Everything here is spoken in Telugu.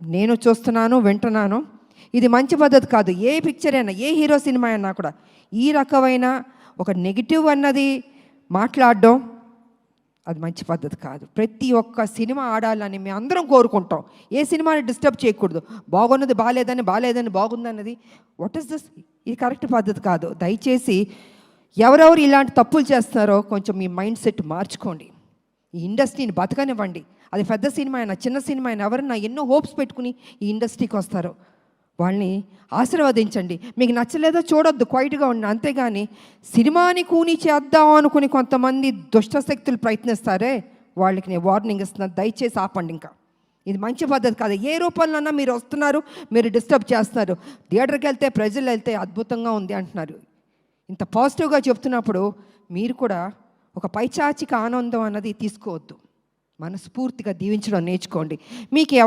నేను చూస్తున్నాను, వింటున్నాను. ఇది మంచి పద్ధతి కాదు. ఏ పిక్చర్ అయినా, ఏ హీరో సినిమా అయినా కూడా ఈ రకమైన ఒక నెగిటివ్ అన్నది మాట్లాడడం అది మంచి పద్ధతి కాదు. ప్రతి ఒక్క సినిమా ఆడాలని మేము అందరం కోరుకుంటాం. ఏ సినిమాని డిస్టర్బ్ చేయకూడదు. బాగున్నది బాగాలేదని బాగుందన్నది వాట్ ఈస్ దిస్? ఇది కరెక్ట్ పద్ధతి కాదు. దయచేసి ఎవరెవరు ఇలాంటి తప్పులు చేస్తున్నారో కొంచెం మీ మైండ్ సెట్ మార్చుకోండి. ఈ ఇండస్ట్రీని బతకనివ్వండి. అది పెద్ద సినిమా అయినా చిన్న సినిమా అయినా ఎవరన్నా ఎన్నో హోప్స్ పెట్టుకుని ఈ ఇండస్ట్రీకి వస్తారో వాళ్ళని ఆశీర్వదించండి. మీకు నచ్చలేదో చూడొద్దు, క్వైట్గా ఉండి. అంతేగాని సినిమాని కూని చేద్దాం అనుకుని కొంతమంది దుష్టశక్తులు ప్రయత్నిస్తారే వాళ్ళకి నేను వార్నింగ్ ఇస్తున్నాను. దయచేసి ఆపండి. ఇంకా ఇది మంచి పద్ధతి కాదు. ఏ రూపంలోనన్నా మీరు వస్తున్నారు, మీరు డిస్టర్బ్ చేస్తున్నారు. థియేటర్కి వెళ్తే ప్రజలు వెళ్తే అద్భుతంగా ఉంది అంటున్నారు. ఇంత పాజిటివ్గా చెప్తున్నప్పుడు మీరు కూడా ఒక పైచాచిక ఆనందం అన్నది తీసుకోవద్దు. మనస్ఫూర్తిగా దీవించడం నేర్చుకోండి. మీకు ఎవరు